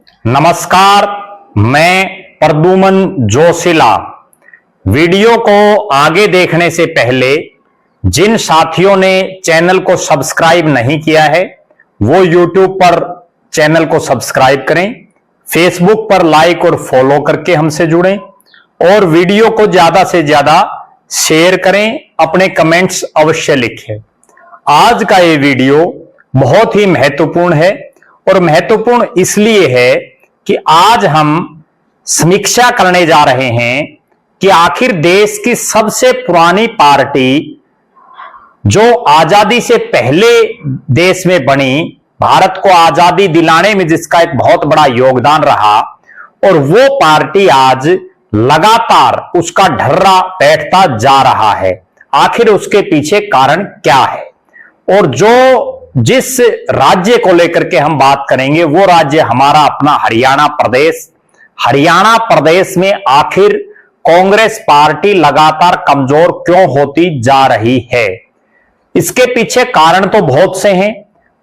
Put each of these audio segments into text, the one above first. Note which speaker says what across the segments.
Speaker 1: नमस्कार, मैं प्रद्युमन जोशीला। वीडियो को आगे देखने से पहले जिन साथियों ने चैनल को सब्सक्राइब नहीं किया है वो यूट्यूब पर चैनल को सब्सक्राइब करें, फेसबुक पर लाइक और फॉलो करके हमसे जुड़ें और वीडियो को ज्यादा से ज्यादा शेयर करें, अपने कमेंट्स अवश्य लिखें। आज का ये वीडियो बहुत ही महत्वपूर्ण है और महत्वपूर्ण इसलिए है कि आज हम समीक्षा करने जा रहे हैं कि आखिर देश की सबसे पुरानी पार्टी जो आजादी से पहले देश में बनी, भारत को आजादी दिलाने में जिसका एक बहुत बड़ा योगदान रहा, और वो पार्टी आज लगातार उसका ढर्रा बैठता जा रहा है। आखिर उसके पीछे कारण क्या है? और जिस राज्य को लेकर के हम बात करेंगे वो राज्य हमारा अपना हरियाणा प्रदेश। हरियाणा प्रदेश में आखिर कांग्रेस पार्टी लगातार कमजोर क्यों होती जा रही है? इसके पीछे कारण तो बहुत से हैं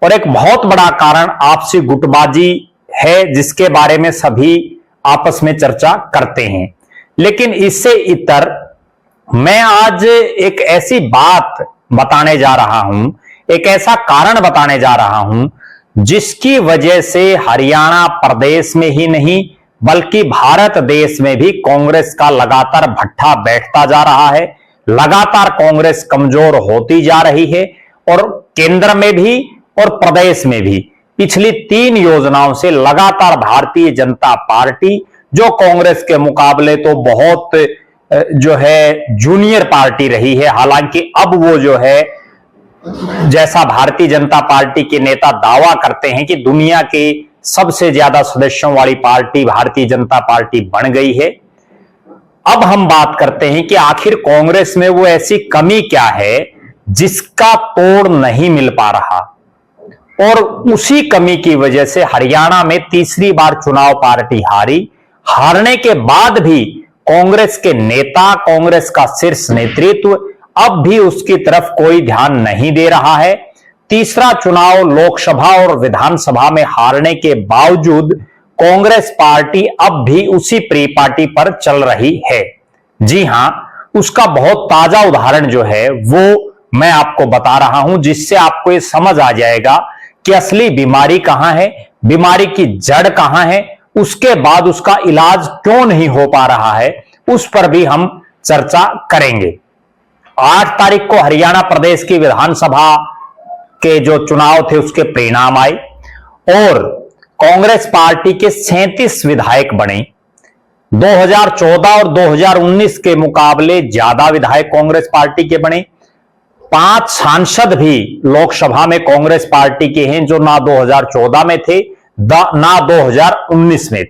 Speaker 1: और एक बहुत बड़ा कारण आपसी गुटबाजी है जिसके बारे में सभी आपस में चर्चा करते हैं। लेकिन इससे इतर मैं आज एक ऐसी बात बताने जा रहा हूं, एक ऐसा कारण बताने जा रहा हूं जिसकी वजह से हरियाणा प्रदेश में ही नहीं बल्कि भारत देश में भी कांग्रेस का लगातार भट्ठा बैठता जा रहा है। लगातार कांग्रेस कमजोर होती जा रही है और केंद्र में भी और प्रदेश में भी पिछली 3 योजनाओं से लगातार भारतीय जनता पार्टी, जो कांग्रेस के मुकाबले तो बहुत जो है जूनियर पार्टी रही है, हालांकि अब वो जो है जैसा भारतीय जनता पार्टी के नेता दावा करते हैं कि दुनिया के सबसे ज्यादा सदस्यों वाली पार्टी भारतीय जनता पार्टी बन गई है। अब हम बात करते हैं कि आखिर कांग्रेस में वो ऐसी कमी क्या है जिसका तोड़ नहीं मिल पा रहा, और उसी कमी की वजह से हरियाणा में तीसरी बार चुनाव पार्टी हारने के बाद भी कांग्रेस के नेता, कांग्रेस का शीर्ष नेतृत्व अब भी उसकी तरफ कोई ध्यान नहीं दे रहा है। तीसरा चुनाव लोकसभा और विधानसभा में हारने के बावजूद कांग्रेस पार्टी अब भी उसी प्री पार्टी पर चल रही है। जी हां, उसका बहुत ताजा उदाहरण जो है वो मैं आपको बता रहा हूं, जिससे आपको ये समझ आ जाएगा कि असली बीमारी कहां है, बीमारी की जड़ कहां है, उसके बाद उसका इलाज क्यों नहीं हो पा रहा है, उस पर भी हम चर्चा करेंगे। 8 तारीख को हरियाणा प्रदेश की विधानसभा के जो चुनाव थे उसके परिणाम आए और कांग्रेस पार्टी के 37 विधायक बने। 2014 और 2019 के मुकाबले ज्यादा विधायक कांग्रेस पार्टी के बने। 5 सांसद भी लोकसभा में कांग्रेस पार्टी के हैं जो ना 2014 में थे ना 2019 में।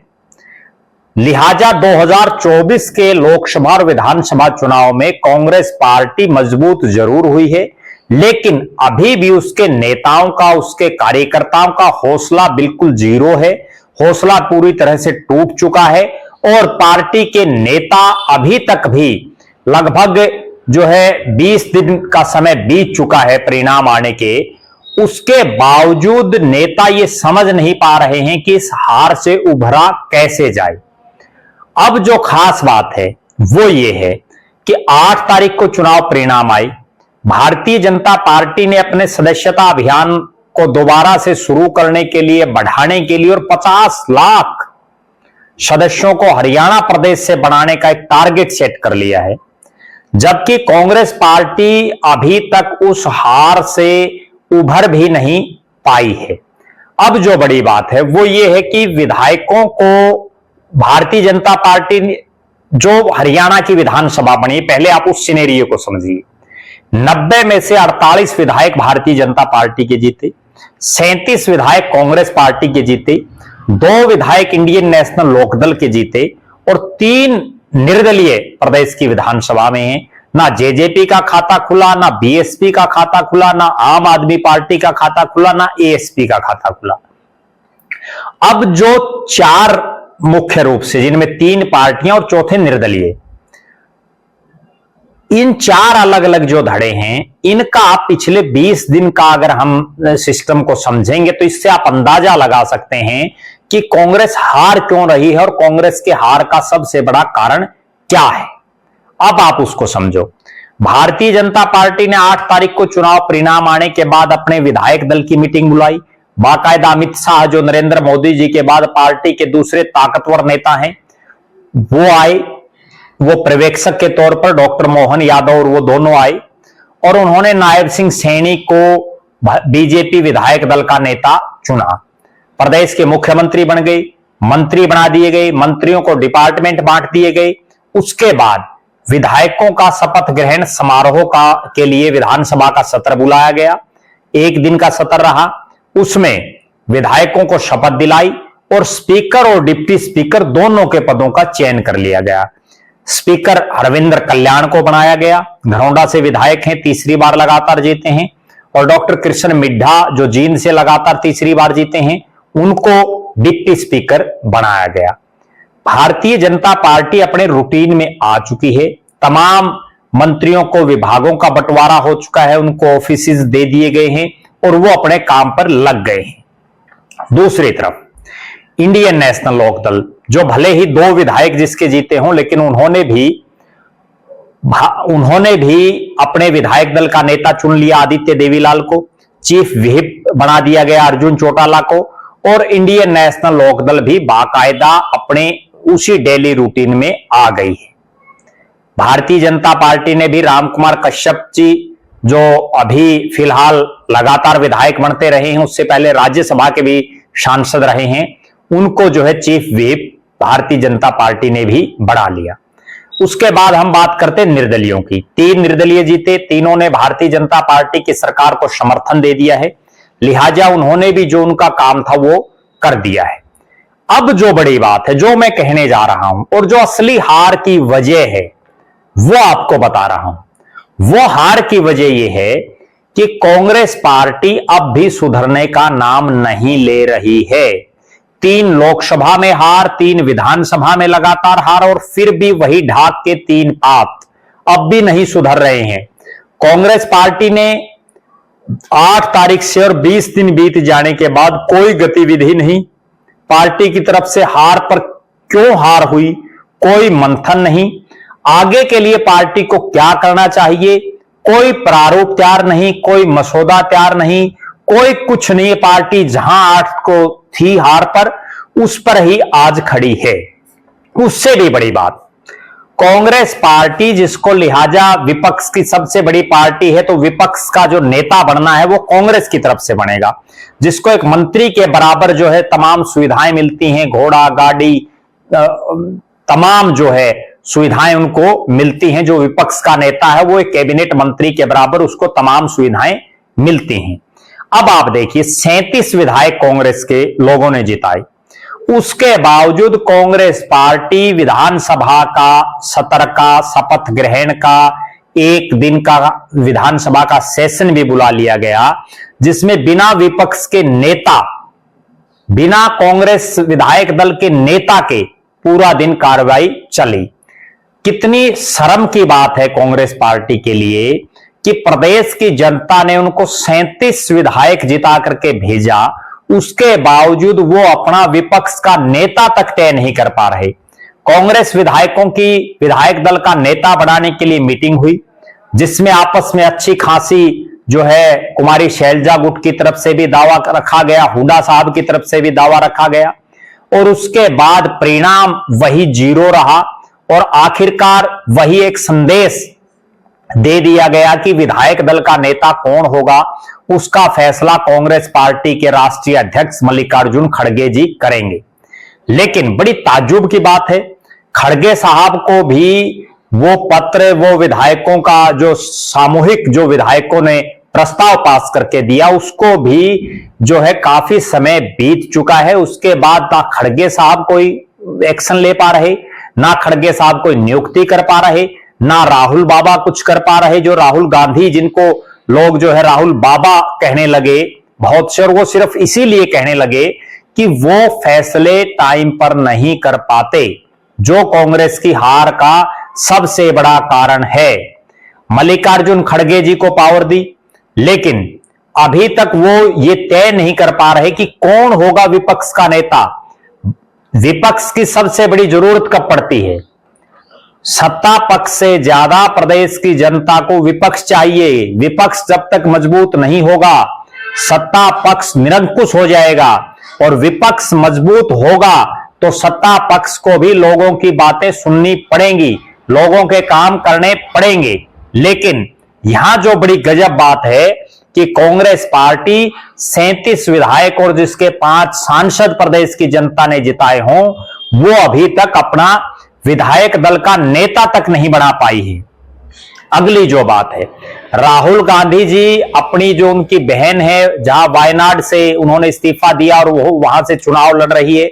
Speaker 1: लिहाजा 2024 के लोकसभा और विधानसभा चुनाव में कांग्रेस पार्टी मजबूत जरूर हुई है, लेकिन अभी भी उसके नेताओं का, उसके कार्यकर्ताओं का हौसला बिल्कुल जीरो है। हौसला पूरी तरह से टूट चुका है और पार्टी के नेता अभी तक भी लगभग जो है 20 दिन का समय बीत चुका है परिणाम आने के, उसके बावजूद नेता ये समझ नहीं पा रहे हैं कि इस हार से उभरा कैसे जाए। अब जो खास बात है वो ये है कि 8 तारीख को चुनाव परिणाम आए। भारतीय जनता पार्टी ने अपने सदस्यता अभियान को दोबारा से शुरू करने के लिए, बढ़ाने के लिए और 50 लाख सदस्यों को हरियाणा प्रदेश से बनाने का एक टारगेट सेट कर लिया है, जबकि कांग्रेस पार्टी अभी तक उस हार से उभर भी नहीं पाई है। अब जो बड़ी बात है वो ये है कि विधायकों को भारतीय जनता पार्टी जो हरियाणा की विधानसभा बनी, पहले आप उस सिनेरियो को समझिए। 90 में से 48 विधायक भारतीय जनता पार्टी के जीते, 37 विधायक कांग्रेस पार्टी के जीते, 2 विधायक इंडियन नेशनल लोकदल के जीते और 3 निर्दलीय प्रदेश की विधानसभा में हैं। ना जेजेपी का खाता खुला, ना बीएसपी का खाता खुला, ना आम आदमी पार्टी का खाता खुला, ना एएसपी का खाता खुला। अब जो 4 मुख्य रूप से, जिनमें 3 पार्टियां और चौथे निर्दलीय, इन 4 अलग अलग जो धड़े हैं, इनका आप पिछले 20 दिन का अगर हम सिस्टम को समझेंगे तो इससे आप अंदाजा लगा सकते हैं कि कांग्रेस हार क्यों रही है और कांग्रेस के हार का सबसे बड़ा कारण क्या है। अब आप उसको समझो। भारतीय जनता पार्टी ने 8 तारीख को चुनाव परिणाम आने के बाद अपने विधायक दल की मीटिंग बुलाई। बाकायदा अमित शाह, जो नरेंद्र मोदी जी के बाद पार्टी के दूसरे ताकतवर नेता हैं, वो आए। वो पर्यवेक्षक के तौर पर डॉक्टर मोहन यादव और वो दोनों आए और उन्होंने नायब सिंह सैनी को बीजेपी विधायक दल का नेता चुना। प्रदेश के मुख्यमंत्री बन गए, मंत्री बना दिए गए, मंत्रियों को डिपार्टमेंट बांट दिए गए। उसके बाद विधायकों का शपथ ग्रहण समारोह के लिए विधानसभा का सत्र बुलाया गया। 1 दिन का सत्र रहा। उसमें विधायकों को शपथ दिलाई और स्पीकर और डिप्टी स्पीकर दोनों के पदों का चयन कर लिया गया। स्पीकर हरविंद्र कल्याण को बनाया गया, घरौंडा से विधायक हैं, तीसरी बार लगातार जीते हैं। और डॉक्टर कृष्ण मिड्ढा, जो जींद से लगातार तीसरी बार जीते हैं, उनको डिप्टी स्पीकर बनाया गया। भारतीय जनता पार्टी अपने रूटीन में आ चुकी है। तमाम मंत्रियों को विभागों का बंटवारा हो चुका है, उनको ऑफिसेज दे दिए गए हैं और वो अपने काम पर लग गए हैं। दूसरी तरफ इंडियन नेशनल लोकदल, जो भले ही 2 विधायक जिसके जीते हों, लेकिन उन्होंने भी अपने विधायक दल का नेता चुन लिया आदित्य देवीलाल को, चीफ व्हिप बना दिया गया अर्जुन चौटाला को, और इंडियन नेशनल लोकदल भी बाकायदा अपने उसी डेली रूटीन में आ गई है। भारतीय जनता पार्टी ने भी रामकुमार कश्यप जी, जो अभी फिलहाल लगातार विधायक बनते रहे हैं, उससे पहले राज्यसभा के भी सांसद रहे हैं, उनको जो है chief whip Bharatiya Janata party ने भी बढ़ा लिया। उसके बाद हम बात करते हैं निर्दलियों की। 3 निर्दलीय जीते, तीनों ने भारतीय जनता पार्टी की सरकार को समर्थन दे दिया है, लिहाजा उन्होंने भी जो उनका काम था वो कर दिया है। अब जो बड़ी बात है, जो मैं कहने जा रहा हूं और जो असली हार की वजह है, वो आपको बता रहा हूं। वो हार की वजह यह है कि कांग्रेस पार्टी अब भी सुधरने का नाम नहीं ले रही है। 3 लोकसभा में हार, 3 विधानसभा में लगातार हार, और फिर भी वही ढाक के 3 पात अब भी नहीं सुधर रहे हैं। कांग्रेस पार्टी ने 8 तारीख से और 20 दिन बीत जाने के बाद कोई गतिविधि नहीं, पार्टी की तरफ से हार पर क्यों हार हुई, कोई मंथन नहीं। आगे के लिए पार्टी को क्या करना चाहिए, कोई प्रारूप तैयार नहीं, कोई मसौदा तैयार नहीं, कोई कुछ नहीं। पार्टी जहां 8 को थी हार पर, उस पर ही आज खड़ी है। उससे भी बड़ी बात, कांग्रेस पार्टी, जिसको लिहाजा विपक्ष की सबसे बड़ी पार्टी है, तो विपक्ष का जो नेता बनना है वो कांग्रेस की तरफ से बनेगा, जिसको एक मंत्री के बराबर जो है तमाम सुविधाएं मिलती हैं, घोड़ा गाड़ी, तमाम जो है सुविधाएं उनको मिलती हैं। जो विपक्ष का नेता है वो एक कैबिनेट मंत्री के बराबर, उसको तमाम सुविधाएं मिलती हैं। अब आप देखिए, 37 विधायक कांग्रेस के लोगों ने जिताए, उसके बावजूद कांग्रेस पार्टी विधानसभा का सत्र का, शपथ ग्रहण का, 1 दिन का विधानसभा का सेशन भी बुला लिया गया, जिसमें बिना विपक्ष के नेता, बिना कांग्रेस विधायक दल के नेता के पूरा दिन कार्रवाई चली। कितनी शर्म की बात है कांग्रेस पार्टी के लिए कि प्रदेश की जनता ने उनको 37 विधायक जिता करके भेजा, उसके बावजूद वो अपना विपक्ष का नेता तक तय नहीं कर पा रहे। कांग्रेस विधायकों की विधायक दल का नेता बनाने के लिए मीटिंग हुई, जिसमें आपस में अच्छी खासी जो है कुमारी शैलजा गुट की तरफ से भी दावा रखा गया, हुड्डा साहब की तरफ से भी दावा रखा गया, और उसके बाद परिणाम वही 0 रहा। और आखिरकार वही एक संदेश दे दिया गया कि विधायक दल का नेता कौन होगा, उसका फैसला कांग्रेस पार्टी के राष्ट्रीय अध्यक्ष मल्लिकार्जुन खड़गे जी करेंगे। लेकिन बड़ी ताज्जुब की बात है, खड़गे साहब को भी वो पत्र, वो विधायकों का जो सामूहिक जो विधायकों ने प्रस्ताव पास करके दिया, उसको भी जो है काफी समय बीत चुका है। उसके बाद ना खड़गे साहब कोई एक्शन ले पा रहे, ना खड़गे साहब कोई नियुक्ति कर पा रहे, ना राहुल बाबा कुछ कर पा रहे। जो राहुल गांधी, जिनको लोग जो है राहुल बाबा कहने लगे बहुत से, और वो सिर्फ इसीलिए कहने लगे कि वो फैसले टाइम पर नहीं कर पाते, जो कांग्रेस की हार का सबसे बड़ा कारण है। मल्लिकार्जुन खड़गे जी को पावर दी, लेकिन अभी तक वो ये तय नहीं कर पा रहे कि कौन होगा विपक्ष का नेता। विपक्ष की सबसे बड़ी जरूरत कब पड़ती है? सत्ता पक्ष से ज्यादा प्रदेश की जनता को विपक्ष चाहिए। विपक्ष जब तक मजबूत नहीं होगा, सत्ता पक्ष निरंकुश हो जाएगा, और विपक्ष मजबूत होगा तो सत्ता पक्ष को भी लोगों की बातें सुननी पड़ेंगी, लोगों के काम करने पड़ेंगे। लेकिन यहां जो बड़ी गजब बात है कि कांग्रेस पार्टी 37 विधायक और जिसके 5 सांसद प्रदेश की जनता ने जिताए हों, वो अभी तक अपना विधायक दल का नेता तक नहीं बना पाई है। अगली जो बात है, राहुल गांधी जी अपनी जो उनकी बहन है, जहां वायनाड से उन्होंने इस्तीफा दिया और वो वहां से चुनाव लड़ रही है,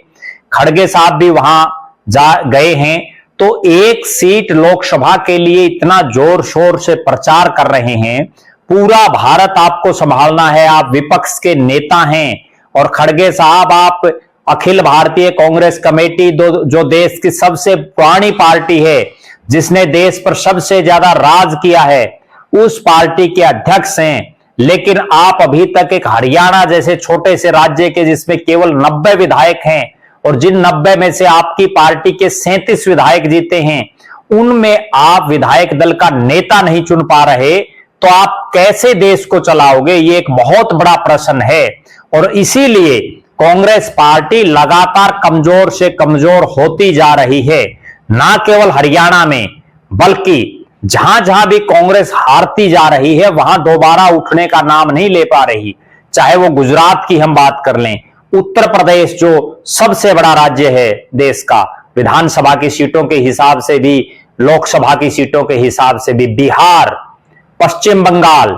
Speaker 1: खड़गे साहब भी वहां जा गए हैं, तो एक सीट लोकसभा के लिए इतना जोर शोर से प्रचार कर रहे हैं। पूरा भारत आपको संभालना है, आप विपक्ष के नेता हैं, और खड़गे साहब आप अखिल भारतीय कांग्रेस कमेटी जो देश की सबसे पुरानी पार्टी है, जिसने देश पर सबसे ज्यादा राज किया है, उस पार्टी के अध्यक्ष हैं। लेकिन आप अभी तक एक हरियाणा जैसे छोटे से राज्य के जिसमें केवल 90 विधायक हैं, और जिन 90 में से आपकी पार्टी के 37 विधायक जीते हैं, उनमें आप विधायक दल का नेता नहीं चुन पा रहे, तो आप कैसे देश को चलाओगे? ये एक बहुत बड़ा प्रश्न है। और इसीलिए कांग्रेस पार्टी लगातार कमजोर से कमजोर होती जा रही है। ना केवल हरियाणा में, बल्कि जहां जहां भी कांग्रेस हारती जा रही है, वहां दोबारा उठने का नाम नहीं ले पा रही। चाहे वो गुजरात की हम बात कर लें, उत्तर प्रदेश जो सबसे बड़ा राज्य है देश का, विधानसभा की सीटों के हिसाब से भी, लोकसभा की सीटों के हिसाब से भी, बिहार, पश्चिम बंगाल,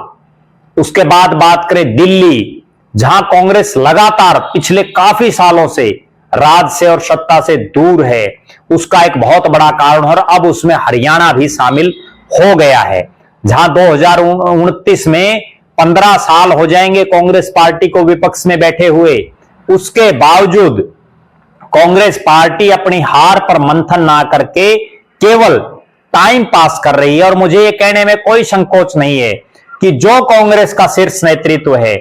Speaker 1: उसके बाद बात करें दिल्ली, जहां कांग्रेस लगातार पिछले काफी सालों से राज से और सत्ता से दूर है, उसका एक बहुत बड़ा कारण, और अब उसमें हरियाणा भी शामिल हो गया है, जहां 2029 में 15 साल हो जाएंगे कांग्रेस पार्टी को विपक्ष में बैठे हुए। उसके बावजूद कांग्रेस पार्टी अपनी हार पर मंथन ना करके केवल टाइम पास कर रही है। और मुझे यह कहने में कोई संकोच नहीं है कि जो कांग्रेस का शीर्ष नेतृत्व है,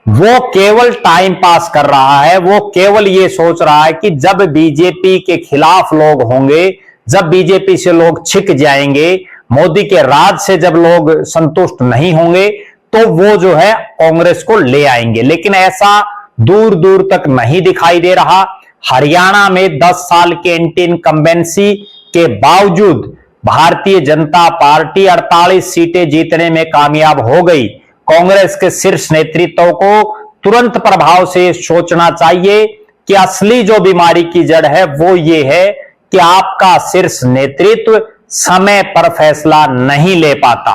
Speaker 1: वो केवल टाइम पास कर रहा है। वो केवल ये सोच रहा है कि जब बीजेपी के खिलाफ लोग होंगे, जब बीजेपी से लोग छिक जाएंगे, मोदी के राज से जब लोग संतुष्ट नहीं होंगे, तो वो जो है कांग्रेस को ले आएंगे। लेकिन ऐसा दूर दूर तक नहीं दिखाई दे रहा। हरियाणा में 10 साल के एंटी इनकम्बेंसी के बावजूद भारतीय जनता पार्टी 48 सीटें जीतने में कामयाब हो गई। कांग्रेस के शीर्ष नेतृत्व को तुरंत प्रभाव से सोचना चाहिए कि असली जो बीमारी की जड़ है वो ये है कि आपका शीर्ष नेतृत्व समय पर फैसला नहीं ले पाता।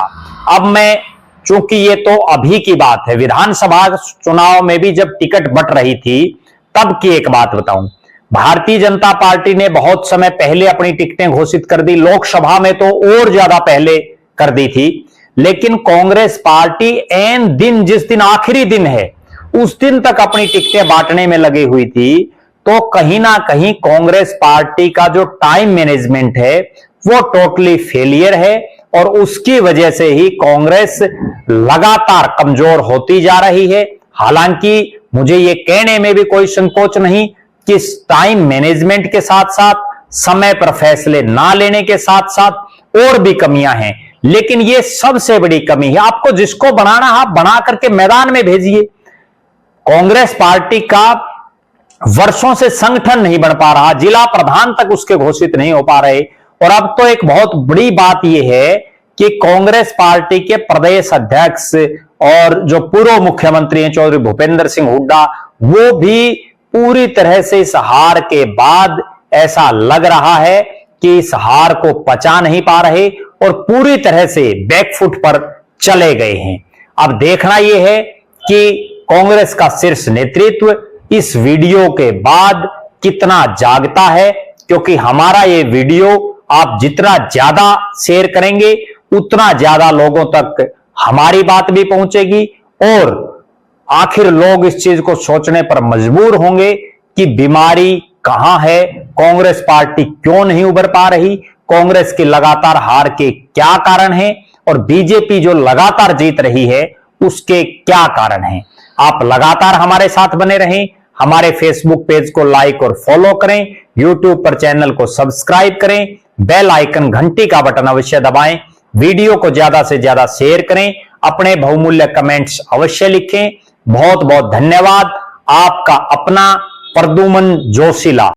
Speaker 1: अब मैं, चूंकि ये तो अभी की बात है, विधानसभा चुनाव में भी जब टिकट बंट रही थी तब की एक बात बताऊं। भारतीय जनता पार्टी ने बहुत समय पहले अपनी टिकटें घोषित कर दी, लोकसभा में तो और ज्यादा पहले कर दी थी। लेकिन कांग्रेस पार्टी ऐन दिन, जिस दिन आखिरी दिन है, उस दिन तक अपनी टिकटें बांटने में लगी हुई थी। तो कहीं ना कहीं कांग्रेस पार्टी का जो टाइम मैनेजमेंट है वो टोटली फेलियर है, और उसकी वजह से ही कांग्रेस लगातार कमजोर होती जा रही है। हालांकि मुझे यह कहने में भी कोई संकोच नहीं कि टाइम मैनेजमेंट के साथ साथ, समय पर फैसले ना लेने के साथ साथ और भी कमियां हैं। लेकिन यह सबसे बड़ी कमी है। आपको जिसको बनाना है आप बना करके मैदान में भेजिए। कांग्रेस पार्टी का वर्षों से संगठन नहीं बन पा रहा, जिला प्रधान तक उसके घोषित नहीं हो पा रहे। और अब तो एक बहुत बड़ी बात यह है कि कांग्रेस पार्टी के प्रदेश अध्यक्ष और जो पूर्व मुख्यमंत्री हैं चौधरी भूपेंद्र सिंह हुड्डा, वो भी पूरी तरह से इस हार के बाद ऐसा लग रहा है कि इस हार को पचा नहीं पा रहे और पूरी तरह से बैकफुट पर चले गए हैं। अब देखना यह है कि कांग्रेस का शीर्ष नेतृत्व इस वीडियो के बाद कितना जागता है, क्योंकि हमारा ये वीडियो आप जितना ज्यादा शेयर करेंगे उतना ज्यादा लोगों तक हमारी बात भी पहुंचेगी, और आखिर लोग इस चीज को सोचने पर मजबूर होंगे कि बीमारी कहां है, कांग्रेस पार्टी क्यों नहीं उभर पा रही, कांग्रेस की लगातार हार के क्या कारण हैं, और बीजेपी जो लगातार जीत रही है उसके क्या कारण हैं। आप लगातार हमारे साथ बने रहें, हमारे फेसबुक पेज को लाइक और फॉलो करें, यूट्यूब पर चैनल को सब्सक्राइब करें, बेल आइकन घंटी का बटन अवश्य दबाएं, वीडियो को ज्यादा से ज्यादा शेयर करें, अपने बहुमूल्य कमेंट्स अवश्य लिखें। बहुत बहुत धन्यवाद। आपका अपना प्रद्युमन जोशीला।